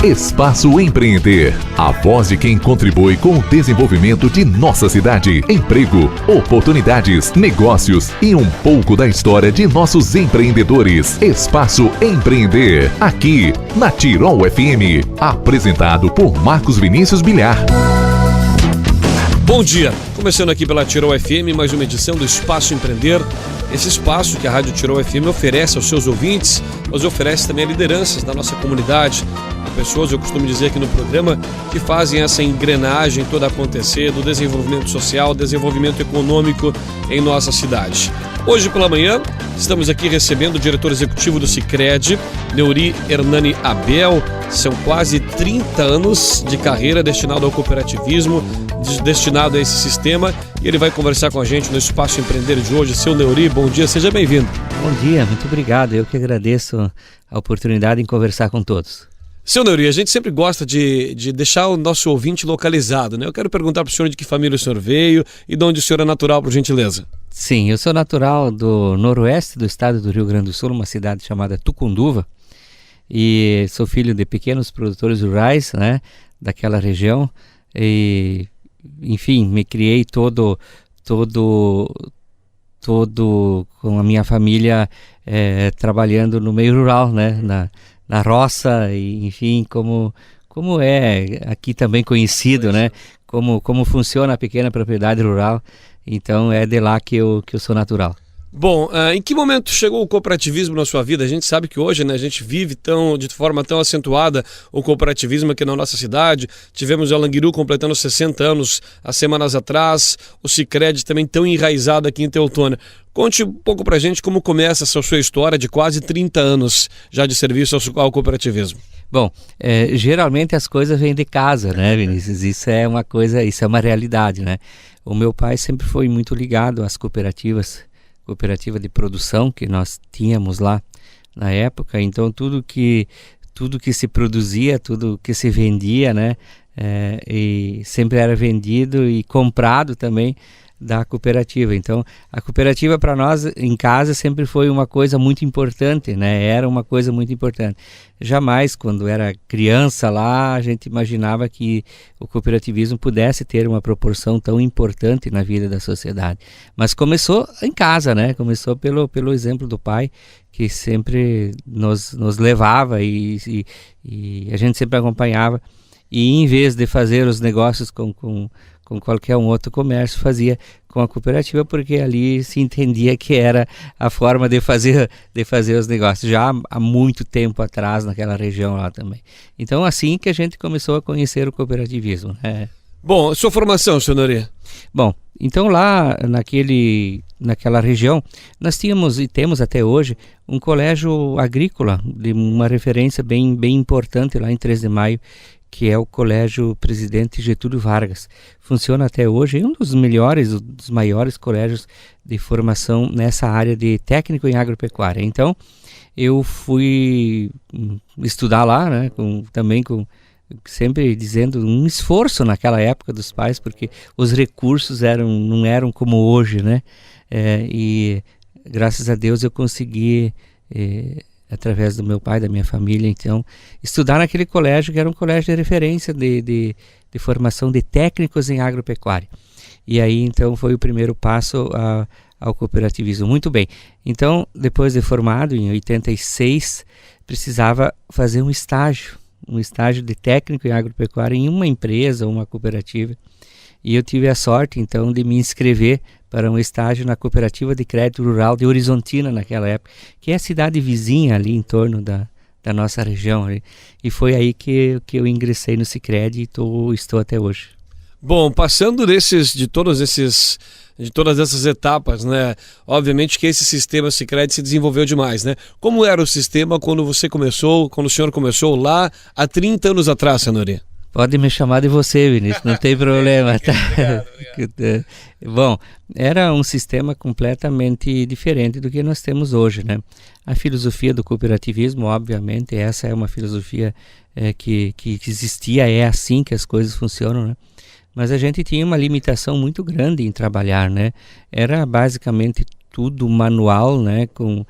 Espaço Empreender, a voz de quem contribui com o desenvolvimento de nossa cidade. Emprego, oportunidades, negócios e um pouco da história de nossos empreendedores. Espaço Empreender, aqui na Tirol FM. Apresentado por Marcos Vinícius Bilhar. Bom dia, começando aqui pela Tirol FM, mais uma edição do Espaço Empreender. Esse espaço que a Rádio Tirol FM oferece aos seus ouvintes, mas oferece também a lideranças da nossa comunidade, a pessoas, eu costumo dizer aqui no programa, que fazem essa engrenagem toda acontecer, do desenvolvimento social, desenvolvimento econômico em nossa cidade. Hoje pela manhã, estamos aqui recebendo o diretor executivo do Sicredi, Neuri Hernani Abel. São quase 30 anos de carreira destinado ao cooperativismo, destinado a esse sistema, e ele vai conversar com a gente no Espaço Empreender de hoje. Seu Neuri, bom dia, seja bem-vindo. Bom dia, muito obrigado. Eu que agradeço a oportunidade em conversar com todos. Seu Neuri, a gente sempre gosta de deixar o nosso ouvinte localizado, né? Eu quero perguntar para o senhor de que família o senhor veio e de onde o senhor é natural, por gentileza. Sim, eu sou natural do noroeste do estado do Rio Grande do Sul, uma cidade chamada Tucunduva, e sou filho de pequenos produtores rurais, né, daquela região, e, enfim, me criei todo com a minha família trabalhando no meio rural, né, na roça, e, enfim, como é aqui também conhecido, né, como funciona a pequena propriedade rural. Então é de lá que eu sou natural. Bom, em que momento chegou o cooperativismo na sua vida? A gente sabe que hoje, né, a gente vive de forma tão acentuada o cooperativismo aqui na nossa cidade. Tivemos o Alanguiru completando 60 anos há semanas atrás, o Sicredi também tão enraizado aqui em Teutônia. Conte um pouco pra gente como começa essa sua história de quase 30 anos já de serviço ao cooperativismo. Bom, geralmente as coisas vêm de casa, né, Vinícius? Isso é uma realidade, né? O meu pai sempre foi muito ligado às cooperativa de produção que nós tínhamos lá na época. Então tudo que se produzia, tudo que se vendia, né, e sempre era vendido e comprado também da cooperativa. Então a cooperativa para nós em casa sempre foi uma coisa muito importante, né? Era uma coisa muito importante. Jamais, quando era criança lá, a gente imaginava que o cooperativismo pudesse ter uma proporção tão importante na vida da sociedade. Mas começou em casa, né? Começou pelo exemplo do pai, que sempre nos levava e a gente sempre acompanhava. E em vez de fazer os negócios com qualquer outro comércio, fazia com a cooperativa, porque ali se entendia que era a forma de fazer os negócios, já há muito tempo atrás naquela região lá também. Então assim que a gente começou a conhecer o cooperativismo, né? Bom, sua formação, senhor Neuri? Bom, então lá naquela região, nós tínhamos e temos até hoje um colégio agrícola, de uma referência bem importante lá em 3 de Maio, que é o Colégio Presidente Getúlio Vargas. Funciona até hoje, é um dos maiores colégios de formação nessa área de técnico em agropecuária. Então, eu fui estudar lá, né, sempre dizendo um esforço naquela época dos pais, porque os recursos não eram como hoje, né? E graças a Deus eu consegui através do meu pai, da minha família, então, estudar naquele colégio, que era um colégio de referência de formação de técnicos em agropecuária. E aí, então, foi o primeiro passo ao cooperativismo. Muito bem. Então, depois de formado, em 86, precisava fazer um estágio de técnico em agropecuária em uma empresa, uma cooperativa. E eu tive a sorte, então, de me inscrever para um estágio na Cooperativa de Crédito Rural de Horizontina, naquela época, que é a cidade vizinha ali em torno da nossa região. E foi aí que eu ingressei no Sicredi e estou até hoje. Bom, passando de todas essas etapas, né? Obviamente que esse sistema Sicredi se desenvolveu demais, né? Como era o sistema quando o senhor começou lá há 30 anos atrás, senhor Neuri? Pode me chamar de você, Vinícius, não tem problema, tá? Obrigado. Bom, era um sistema completamente diferente do que nós temos hoje, né? A filosofia do cooperativismo, obviamente, essa é uma filosofia que existia, é assim que as coisas funcionam, né? Mas a gente tinha uma limitação muito grande em trabalhar, né? Era basicamente tudo manual, né? Com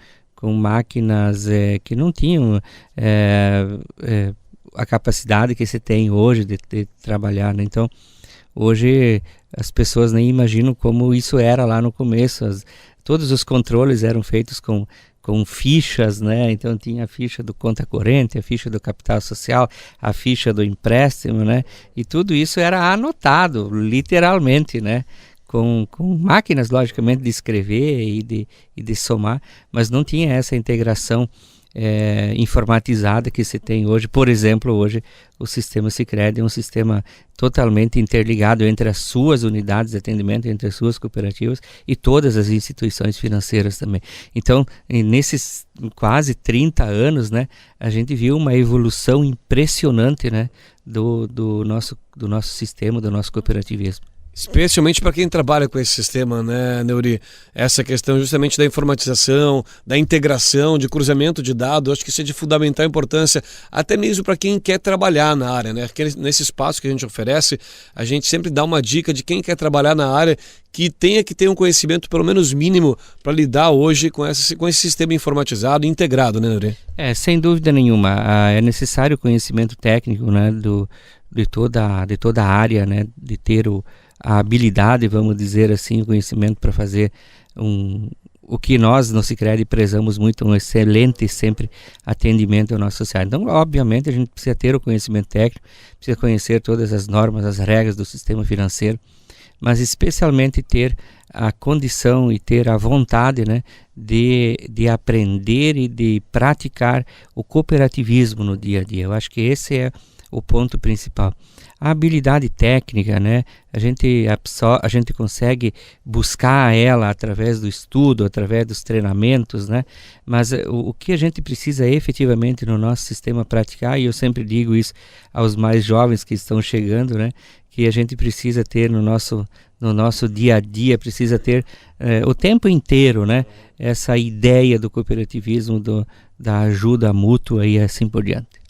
máquinas que não tinham a capacidade que você tem hoje de trabalhar, né? Então, hoje as pessoas nem imaginam como isso era lá no começo. Todos os controles eram feitos com fichas, né? Então tinha a ficha do conta corrente, a ficha do capital social, a ficha do empréstimo, né? E tudo isso era anotado, literalmente, né? Com máquinas, logicamente, de escrever e de somar, mas não tinha essa integração informatizada que se tem hoje. Por exemplo, hoje o sistema Sicredi é um sistema totalmente interligado entre as suas unidades de atendimento, entre as suas cooperativas e todas as instituições financeiras também. Então, nesses quase 30 anos, né, a gente viu uma evolução impressionante, né, do nosso sistema, do nosso cooperativismo. Especialmente para quem trabalha com esse sistema, né, Neuri? Essa questão justamente da informatização, da integração, de cruzamento de dados, acho que isso é de fundamental importância, até mesmo para quem quer trabalhar na área, né? Porque nesse espaço que a gente oferece, a gente sempre dá uma dica de quem quer trabalhar na área que tenha que ter um conhecimento pelo menos mínimo para lidar hoje com esse sistema informatizado e integrado, né, Neuri? Sem dúvida nenhuma. É necessário conhecimento técnico, né, de toda a área, né, de ter a habilidade, vamos dizer assim, o conhecimento para fazer o que nós no Sicredi prezamos muito, um excelente sempre atendimento ao nosso sociedade. Então, obviamente, a gente precisa ter o conhecimento técnico, precisa conhecer todas as normas, as regras do sistema financeiro, mas especialmente ter a condição e ter a vontade, né, de aprender e de praticar o cooperativismo no dia a dia. Eu acho que esse é o ponto principal. A habilidade técnica, né, a gente consegue buscar ela através do estudo, através dos treinamentos, né, mas o que a gente precisa efetivamente no nosso sistema praticar, e eu sempre digo isso aos mais jovens que estão chegando, né, que a gente precisa ter no nosso dia a dia, precisa ter o tempo inteiro, né, essa ideia do cooperativismo, da ajuda mútua e assim por diante.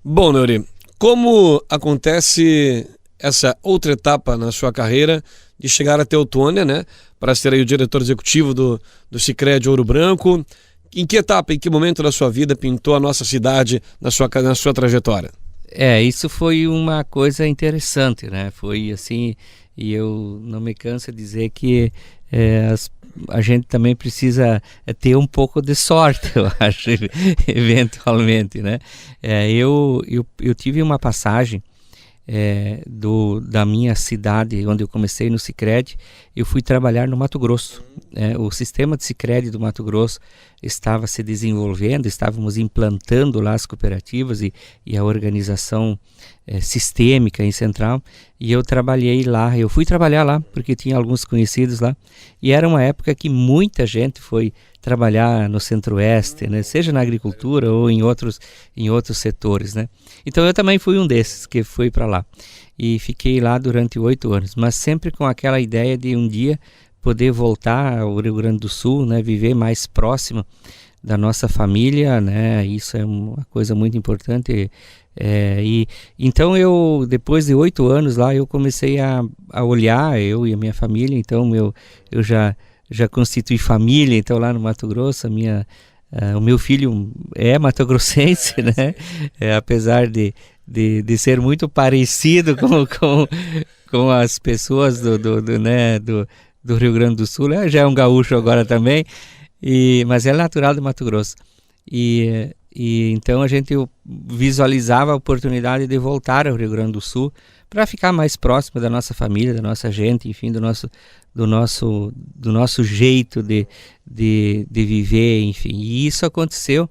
Bom, Neuri, como acontece essa outra etapa na sua carreira de chegar até Teutônia, né, para ser aí o diretor executivo do Sicredi Ouro Branco? Em que etapa, em que momento da sua vida pintou a nossa cidade na sua trajetória? Isso foi uma coisa interessante, né? Foi assim, e eu não me canso de dizer que a gente também precisa ter um pouco de sorte, eu acho, eventualmente, né? Eu tive uma passagem da minha cidade, onde eu comecei no Sicredi, eu fui trabalhar no Mato Grosso. O sistema de Sicredi do Mato Grosso estava se desenvolvendo, estávamos implantando lá as cooperativas e a organização sistêmica em Central, e eu fui trabalhar lá porque tinha alguns conhecidos lá, e era uma época que muita gente foi trabalhar no Centro-Oeste, né, seja na agricultura ou em outros setores, né. Então eu também fui um desses que fui para lá e fiquei lá durante 8 anos, mas sempre com aquela ideia de um dia poder voltar ao Rio Grande do Sul, né, viver mais próximo da nossa família, né, isso é uma coisa muito importante. E então eu, depois de 8 anos lá, eu comecei a olhar, eu e a minha família, então eu já constituí família, então lá no Mato Grosso, o meu filho é mato-grossense, né, apesar de ser muito parecido com as pessoas do Rio Grande do Sul, já é um gaúcho agora também, mas é natural do Mato Grosso. E então a gente visualizava a oportunidade de voltar ao Rio Grande do Sul para ficar mais próximo da nossa família, da nossa gente, enfim, do nosso jeito de viver, enfim. E isso aconteceu,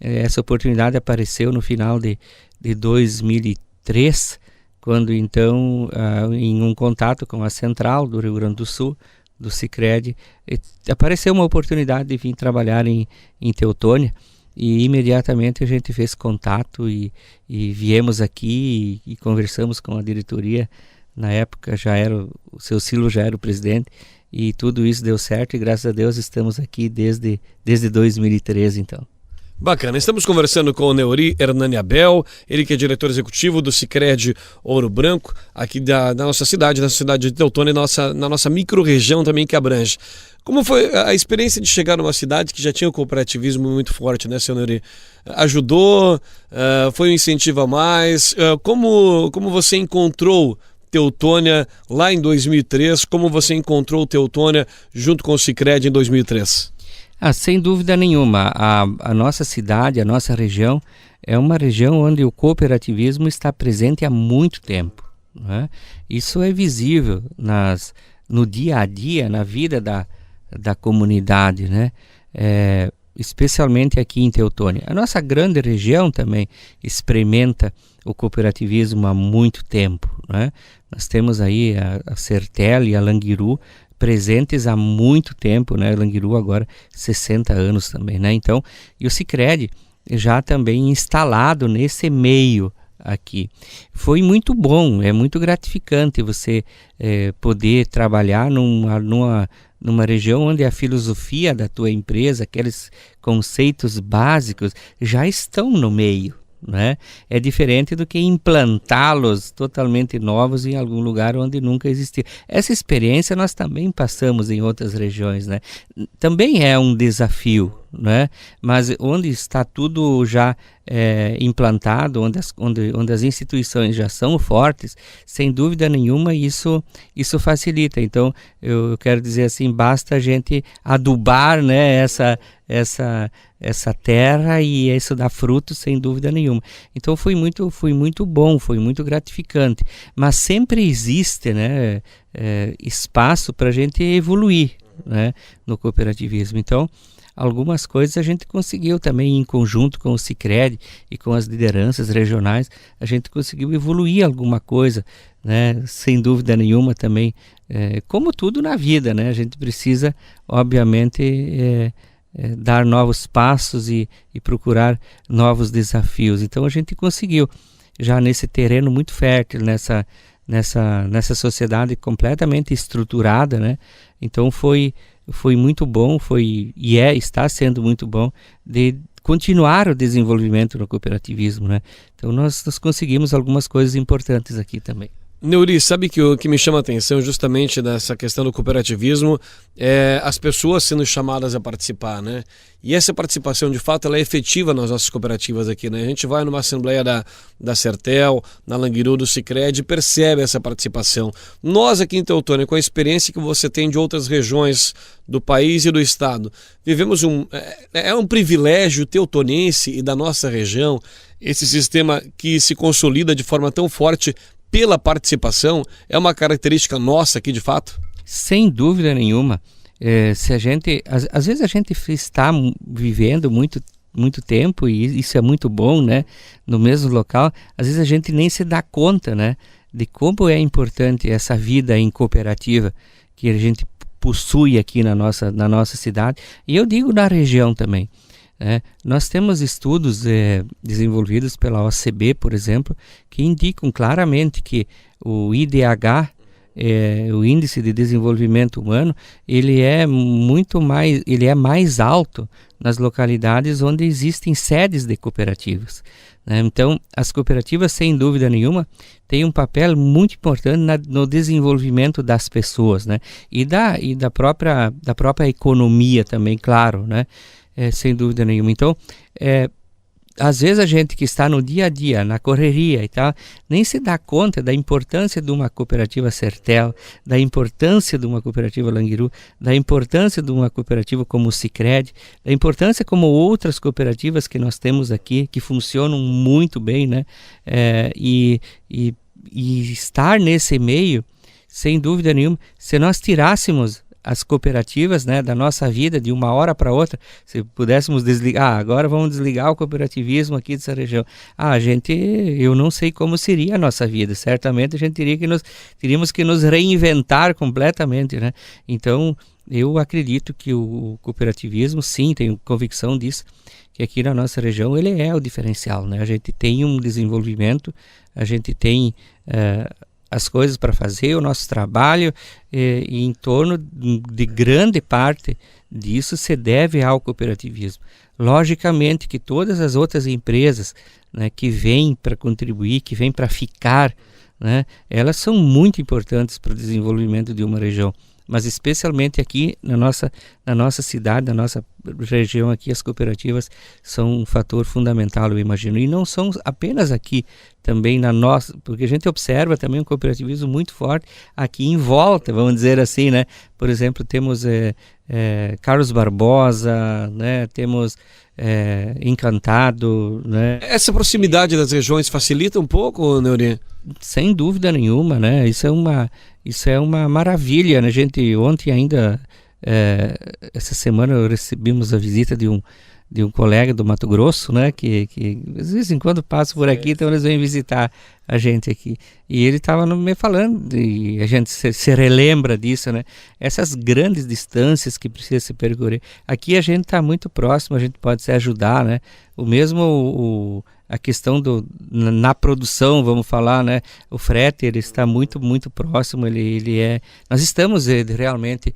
essa oportunidade apareceu no final de 2003, quando então, em um contato com a Central do Rio Grande do Sul, do Sicredi, apareceu uma oportunidade de vir trabalhar em Teutônia, e imediatamente a gente fez contato e viemos aqui e conversamos com a diretoria. Na época o seu Silvio já era o presidente, e tudo isso deu certo, e graças a Deus estamos aqui desde 2013, então. Bacana, estamos conversando com o Neuri Hernani Abel, ele que é diretor executivo do Sicredi Ouro Branco, aqui da nossa cidade, na cidade de Teutônia, na nossa micro-região também que abrange. Como foi a experiência de chegar numa cidade que já tinha um cooperativismo muito forte, né, seu Neuri? Ajudou? Foi um incentivo a mais? Como você encontrou Teutônia lá em 2003? Como você encontrou Teutônia junto com o Sicredi em 2003? Sem dúvida nenhuma, a nossa cidade, a nossa região, é uma região onde o cooperativismo está presente há muito tempo, né? Isso é visível no dia a dia, na vida da comunidade, né? Especialmente aqui em Teutônia. A nossa grande região também experimenta o cooperativismo há muito tempo, né? Nós temos aí a Sertel e a Languiru presentes há muito tempo, né? Languiru agora 60 anos também, né? Então, e o Sicredi já também instalado nesse meio aqui. Foi muito bom, é muito gratificante você poder trabalhar numa região onde a filosofia da tua empresa, aqueles conceitos básicos já estão no meio, né? É diferente do que implantá-los totalmente novos em algum lugar onde nunca existiu. Essa experiência nós também passamos em outras regiões, né? Também é um desafio, né? Mas onde está tudo já implantado, onde as instituições já são fortes, sem dúvida nenhuma isso facilita. Então eu quero dizer assim, basta a gente adubar, né, essa terra e isso dá frutos sem dúvida nenhuma. Então foi muito bom, foi muito gratificante, mas sempre existe, né, espaço para a gente evoluir, né, no cooperativismo. Então algumas coisas a gente conseguiu também em conjunto com o Sicredi e com as lideranças regionais, a gente conseguiu evoluir alguma coisa, né? Sem dúvida nenhuma também, como tudo na vida, né? A gente precisa, obviamente, dar novos passos e procurar novos desafios. Então a gente conseguiu, já nesse terreno muito fértil, nessa sociedade completamente estruturada, né? Então foi muito bom, está sendo muito bom de continuar o desenvolvimento no cooperativismo, né? Então nós conseguimos algumas coisas importantes aqui também. Neuri, sabe que o que me chama a atenção justamente dessa questão do cooperativismo é as pessoas sendo chamadas a participar, né? E essa participação, de fato, ela é efetiva nas nossas cooperativas aqui, né? A gente vai numa assembleia da Sertel, na Languiru, do Sicredi, e percebe essa participação. Nós aqui em Teutônia, com a experiência que você tem de outras regiões do país e do estado, vivemos um privilégio teutonense e da nossa região, esse sistema que se consolida de forma tão forte pela participação, é uma característica nossa aqui de fato? Sem dúvida nenhuma. Se a gente, às vezes a gente está vivendo muito tempo e isso é muito bom, né? No mesmo local, às vezes a gente nem se dá conta, né? De como é importante essa vida em cooperativa que a gente possui aqui na nossa cidade, e eu digo na região também. Nós temos estudos desenvolvidos pela OCB, por exemplo, que indicam claramente que o IDH, o Índice de Desenvolvimento Humano, ele é mais alto nas localidades onde existem sedes de cooperativas, né? Então, as cooperativas, sem dúvida nenhuma, têm um papel muito importante no desenvolvimento das pessoas, né? E da própria economia também, claro, né? Sem dúvida nenhuma. Então, às vezes a gente que está no dia a dia, na correria e tal, nem se dá conta da importância de uma cooperativa Sertel, da importância de uma cooperativa Languiru, da importância de uma cooperativa como o Sicredi, da importância como outras cooperativas que nós temos aqui, que funcionam muito bem, né? E estar nesse meio, sem dúvida nenhuma, se nós tirássemos as cooperativas, né, da nossa vida de uma hora para outra, se pudéssemos desligar, agora vamos desligar o cooperativismo aqui dessa região, eu não sei como seria a nossa vida, certamente a gente teríamos que nos reinventar completamente, né? Então eu acredito que o cooperativismo, sim, tenho convicção disso, que aqui na nossa região ele é o diferencial, né? A gente tem um desenvolvimento, a gente tem as coisas para fazer, o nosso trabalho, e em torno de grande parte disso se deve ao cooperativismo. Logicamente que todas as outras empresas, né, que vêm para contribuir, que vêm para ficar, né, elas são muito importantes para o desenvolvimento de uma região. Mas especialmente aqui na nossa cidade, na nossa região aqui, as cooperativas são um fator fundamental, eu imagino. E não são apenas aqui, também na nossa, porque a gente observa também um cooperativismo muito forte aqui em volta, vamos dizer assim, né? Por exemplo, temos Carlos Barbosa, né? Temos Encantado, né? Essa proximidade das regiões facilita um pouco, Neuri? Sem dúvida nenhuma, né? Isso é uma maravilha, né? Ontem ainda, essa semana, recebemos a visita de um colega do Mato Grosso, né? Que de vez em quando passa por aqui, então eles vêm visitar a gente aqui. E ele estava me falando, e a gente se relembra disso, né? Essas grandes distâncias que precisa se percorrer. Aqui a gente está muito próximo, a gente pode se ajudar, né? O mesmo a questão na produção, vamos falar, né? O frete, ele está muito, muito próximo, nós estamos realmente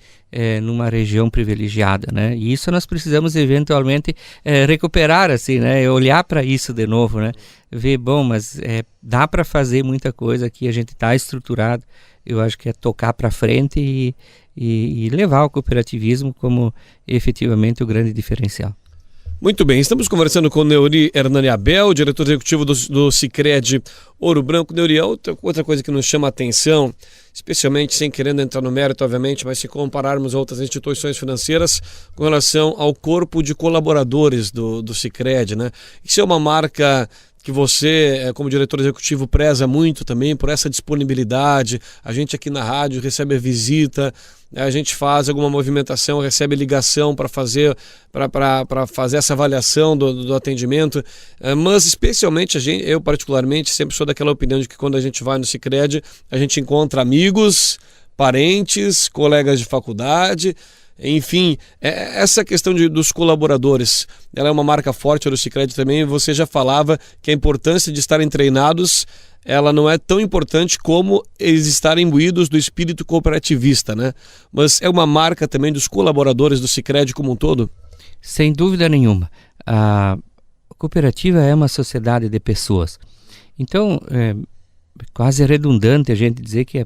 numa região privilegiada, né? E isso nós precisamos eventualmente recuperar, assim, né? Olhar para isso de novo, né? Ver, bom, mas dá para fazer muita coisa aqui, a gente está estruturado, eu acho que é tocar para frente e levar o cooperativismo como efetivamente o grande diferencial. Muito bem, estamos conversando com o Neuri Hernani Abel, diretor executivo do Sicredi Ouro Branco. Neuri, outra coisa que nos chama a atenção, especialmente sem querendo entrar no mérito, obviamente, mas se compararmos a outras instituições financeiras com relação ao corpo de colaboradores do Sicredi, né? Isso é uma marca que você, como diretor executivo, preza muito também por essa disponibilidade. A gente aqui na rádio recebe a visita, a gente faz alguma movimentação, recebe ligação para fazer essa avaliação do atendimento, mas especialmente eu particularmente sempre sou daquela opinião de que quando a gente vai no Sicredi, a gente encontra amigos, parentes, colegas de faculdade. Enfim, essa questão dos colaboradores, ela é uma marca forte do Sicredi também. Você já falava que a importância de estarem treinados, ela não é tão importante como eles estarem imbuídos do espírito cooperativista, né? Mas é uma marca também dos colaboradores do Sicredi como um todo? Sem dúvida nenhuma. A cooperativa é uma sociedade de pessoas. Então, é quase redundante a gente dizer que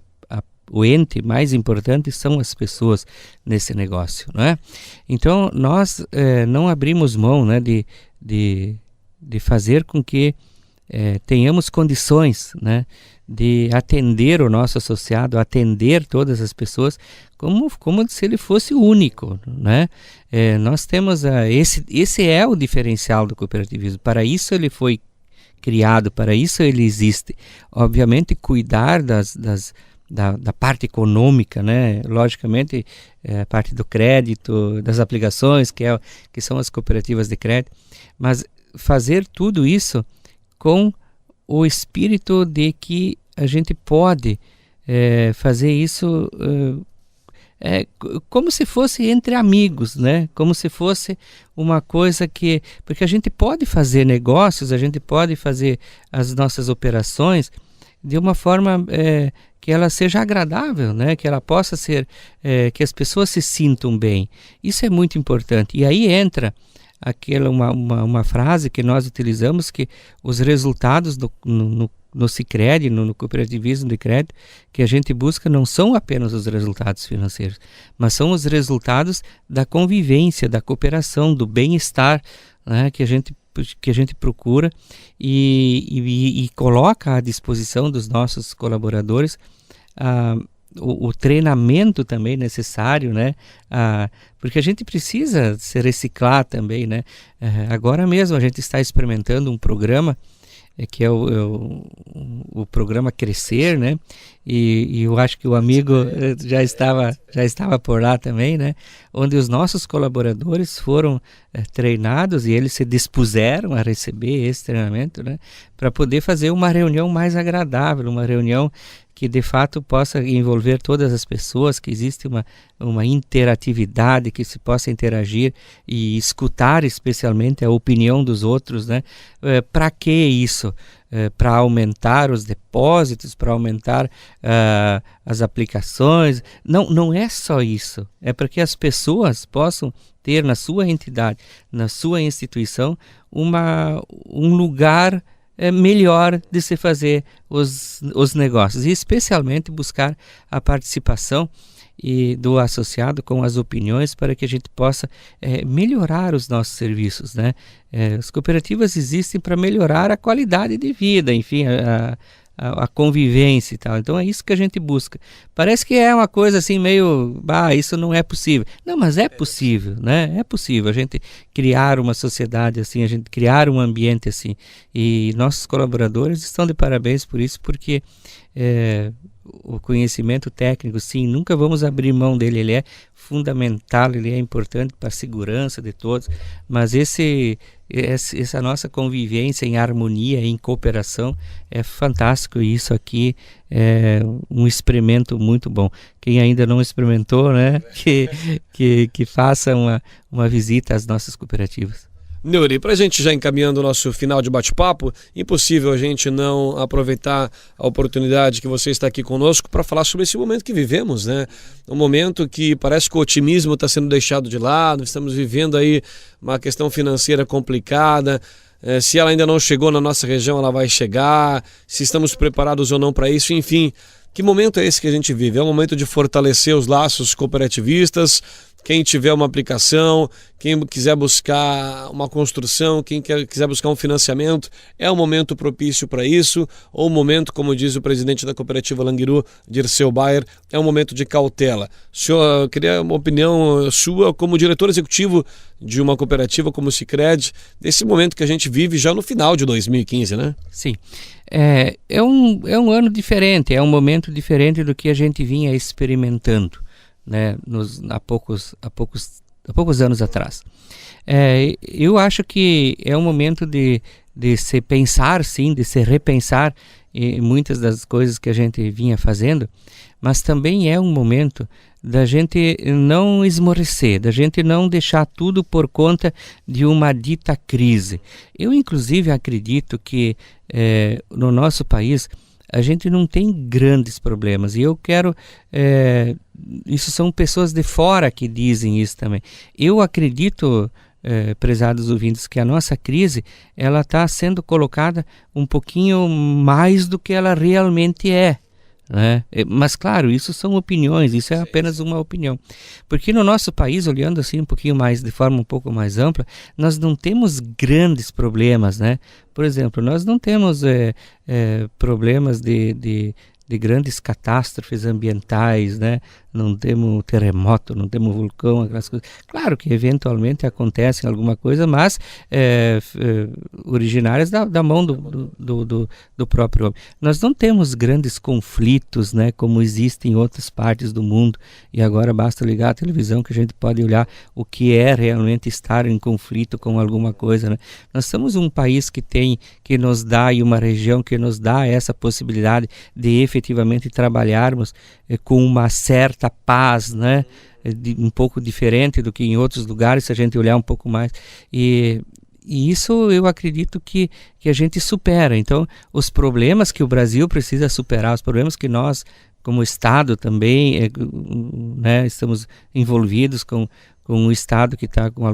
o ente mais importante são as pessoas nesse negócio, não é? Então, nós não abrimos mão, né, de fazer com que tenhamos condições, né, de atender o nosso associado, atender todas as pessoas como se ele fosse o único, né? Nós temos esse é o diferencial do cooperativismo. Para isso ele foi criado, para isso ele existe. Obviamente, cuidar da parte econômica, né? Logicamente, a parte do crédito, das aplicações, que são as cooperativas de crédito, mas fazer tudo isso com o espírito de que a gente pode fazer isso como se fosse entre amigos, né? Como se fosse uma coisa porque a gente pode fazer negócios, a gente pode fazer as nossas operações de uma forma que ela seja agradável, né? Que ela possa ser, que as pessoas se sintam bem. Isso é muito importante. E aí entra uma frase que nós utilizamos, que os resultados no Sicredi, no cooperativismo de crédito, que a gente busca não são apenas os resultados financeiros, mas são os resultados da convivência, da cooperação, do bem-estar, né? Que a gente procura e coloca à disposição dos nossos colaboradores o treinamento também necessário, né? Porque a gente precisa se reciclar também, né? Agora mesmo a gente está experimentando um programa que é o programa Crescer, né? E eu acho que o amigo já estava por lá também, né? Onde os nossos colaboradores foram treinados e eles se dispuseram a receber esse treinamento, né? Para poder fazer uma reunião mais agradável, uma reunião que de fato possa envolver todas as pessoas, que existe uma interatividade, que se possa interagir e escutar especialmente a opinião dos outros, né? Para que isso? Para aumentar os depósitos, para aumentar as aplicações. Não é só isso, é para que as pessoas possam ter na sua entidade, na sua instituição, um lugar melhor de se fazer os negócios, e especialmente buscar a participação do associado com as opiniões para que a gente possa melhorar os nossos serviços, né? As cooperativas existem para melhorar a qualidade de vida, enfim, a convivência e tal. Então é isso que a gente busca. Parece que é uma coisa assim meio, isso não é possível. Não, mas é possível, né? É possível a gente criar uma sociedade assim, a gente criar um ambiente assim. E nossos colaboradores estão de parabéns por isso, porque o conhecimento técnico, sim, nunca vamos abrir mão dele, ele é fundamental, ele é importante para a segurança de todos, mas essa nossa convivência em harmonia, em cooperação, é fantástico, e isso aqui é um experimento muito bom. Quem ainda não experimentou, né, que faça uma visita às nossas cooperativas. Neuri, para a gente já encaminhando o nosso final de bate-papo, impossível a gente não aproveitar a oportunidade que você está aqui conosco para falar sobre esse momento que vivemos, né? Um momento que parece que o otimismo está sendo deixado de lado, estamos vivendo aí uma questão financeira complicada. Se ela ainda não chegou na nossa região, ela vai chegar, se estamos preparados ou não para isso, enfim. Que momento é esse que a gente vive? É um momento de fortalecer os laços cooperativistas. Quem tiver uma aplicação, quem quiser buscar uma construção, quem quiser buscar um financiamento, é um momento propício para isso, ou um momento, como diz o presidente da cooperativa Languiru, Dirceu Bayer, é um momento de cautela. O senhor queria uma opinião sua como diretor executivo de uma cooperativa como o Sicredi, desse momento que a gente vive já no final de 2015, né? Sim. É um ano diferente, é um momento diferente do que a gente vinha experimentando, né, há poucos anos atrás. Eu acho que é um momento de se pensar, sim, de se repensar em muitas das coisas que a gente vinha fazendo, mas também é um momento da gente não esmorecer, da gente não deixar tudo por conta de uma dita crise. Eu, inclusive, acredito que no nosso país a gente não tem grandes problemas, e eu quero... isso são pessoas de fora que dizem isso também. Eu acredito, prezados ouvintes, que a nossa crise ela está sendo colocada um pouquinho mais do que ela realmente é, né? Mas claro, isso são opiniões, isso é apenas uma opinião, porque no nosso país, olhando assim um pouquinho mais, de forma um pouco mais ampla, nós não temos grandes problemas, né? Por exemplo, nós não temos problemas de grandes catástrofes ambientais, né? Não temos terremoto, não temos vulcão, aquelas coisas. Claro que eventualmente acontece alguma coisa, mas originárias da mão do próprio homem. Nós não temos grandes conflitos, né, como existem em outras partes do mundo, e agora basta ligar a televisão que a gente pode olhar o que é realmente estar em conflito com alguma coisa, né? Nós somos um país que nos dá, e uma região que nos dá essa possibilidade de efetivamente trabalharmos com uma certa paz, né? Um pouco diferente do que em outros lugares, se a gente olhar um pouco mais. E isso eu acredito que a gente supera. Então, os problemas que o Brasil precisa superar, os problemas que nós, como Estado também, né, estamos envolvidos com um Estado que está com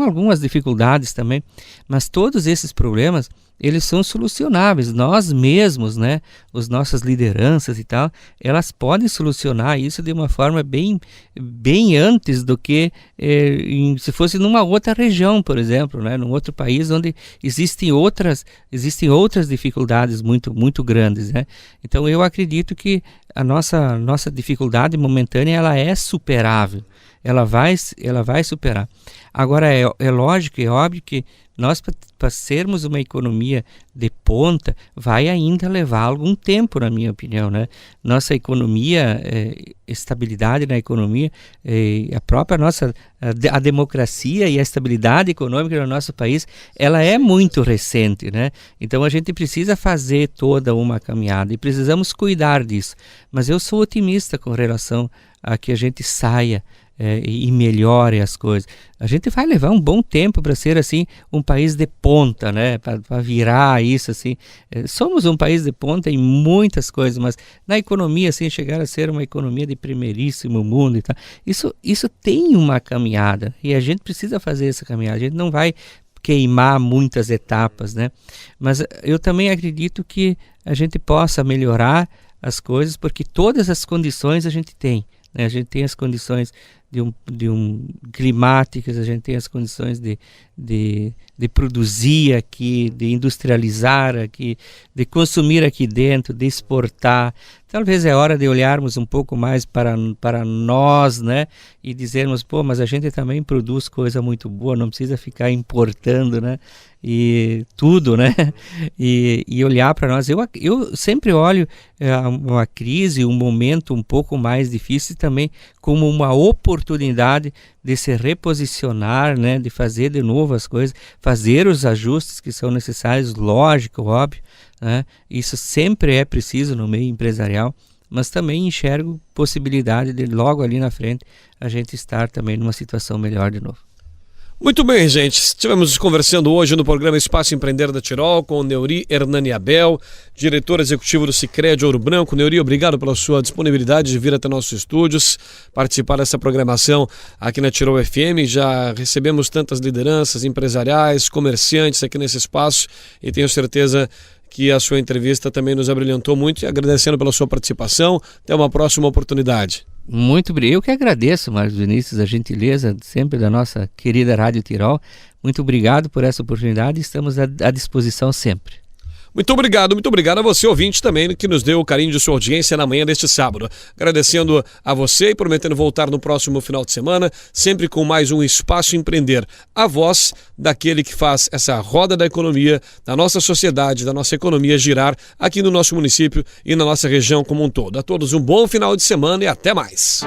algumas dificuldades também, mas todos esses problemas, eles são solucionáveis. Nós mesmos, né, as nossas lideranças e tal, elas podem solucionar isso de uma forma bem antes do que se fosse numa outra região, por exemplo, né, num outro país onde existem outras dificuldades muito grandes, né? Então eu acredito que a nossa dificuldade momentânea, ela é superável. Ela vai superar. Agora, é lógico, é óbvio que nós, para sermos uma economia de ponta, vai ainda levar algum tempo, na minha opinião, né? Nossa economia, estabilidade na economia, a própria a democracia e a estabilidade econômica no nosso país, ela é muito recente, né? Então a gente precisa fazer toda uma caminhada e precisamos cuidar disso. Mas eu sou otimista com relação a que a gente saia e melhore as coisas. A gente vai levar um bom tempo para ser assim um país de ponta, né? Para virar isso assim. Somos um país de ponta em muitas coisas, mas na economia assim chegar a ser uma economia de primeiríssimo mundo e tal. Isso tem uma caminhada e a gente precisa fazer essa caminhada. A gente não vai queimar muitas etapas, né? Mas eu também acredito que a gente possa melhorar as coisas porque todas as condições a gente tem. A gente tem as condições climáticas, a gente tem as condições de produzir aqui, de industrializar aqui, de consumir aqui dentro, de exportar. Talvez é hora de olharmos um pouco mais para nós, né? E dizermos, mas a gente também produz coisa muito boa, não precisa ficar importando, né? E tudo, né? E olhar para nós. Eu sempre olho uma crise, um momento um pouco mais difícil também como uma oportunidade de se reposicionar, né? De fazer de novo as coisas, fazer os ajustes que são necessários, lógico, óbvio, né? Isso sempre é preciso no meio empresarial, mas também enxergo possibilidade de logo ali na frente a gente estar também numa situação melhor de novo. Muito bem, gente. Estivemos conversando hoje no programa Espaço Empreender da Tirol com o Neuri Hernani Abel, diretor executivo do Sicredi Ouro Branco. Neuri, obrigado pela sua disponibilidade de vir até nossos estúdios, participar dessa programação aqui na Tirol FM. Já recebemos tantas lideranças empresariais, comerciantes aqui nesse espaço e tenho certeza que a sua entrevista também nos abrilhantou muito e agradecendo pela sua participação. Até uma próxima oportunidade. Muito obrigado. Eu que agradeço, Marcos Vinícius, a gentileza sempre da nossa querida Rádio Tirol. Muito obrigado por essa oportunidade. Estamos à disposição sempre. Muito obrigado a você, ouvinte, também, que nos deu o carinho de sua audiência na manhã deste sábado. Agradecendo a você e prometendo voltar no próximo final de semana, sempre com mais um Espaço Empreender. A voz daquele que faz essa roda da economia, da nossa sociedade, da nossa economia girar aqui no nosso município e na nossa região como um todo. A todos um bom final de semana e até mais.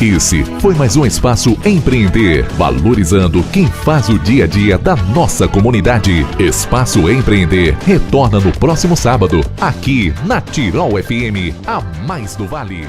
Esse foi mais um Espaço Empreender, valorizando quem faz o dia a dia da nossa comunidade. Espaço Empreender retorna no próximo sábado, aqui na Tirol FM, a mais do Vale.